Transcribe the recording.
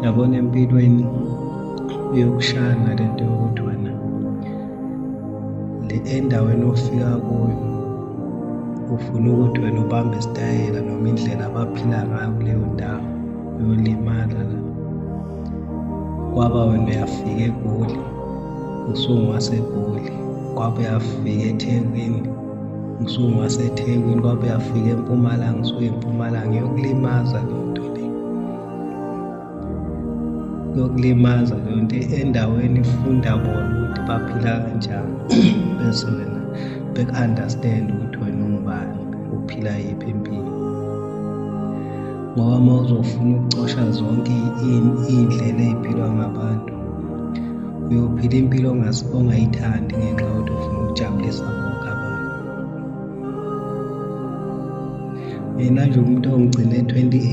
Yabona empilweni uyokushaya lento yokuthi wena endaweni ofika kuyo ufuna ukuthi wena ubambe isitayela noma indlela abaphila ngayo kuleyo ndawo, uyolimala la. Kwaba wena uyafika eGoli, usungwaseGoli, kwabe uyafika eThekwini, usungwaseThekwini, kwabe uyafika eMpumalanga, usuyiMpumalanga. Iyokulimaza leyo nto leyo, iyokulimaza leyo nto. Endaweni ifunda bona ukuthi baphila kanjani bese wena beku-understand ukuthi wena ungubani, uphila yiphi impilo. Ngoba uma uzofuna ukucosha zonke iy'ndlela ey'philwa ngabantu, uyophila impilo ongayithandi ngenxa yokuthi ufuna ukujabulisa bonke abantu. Mina nje umuntu ongigcine 28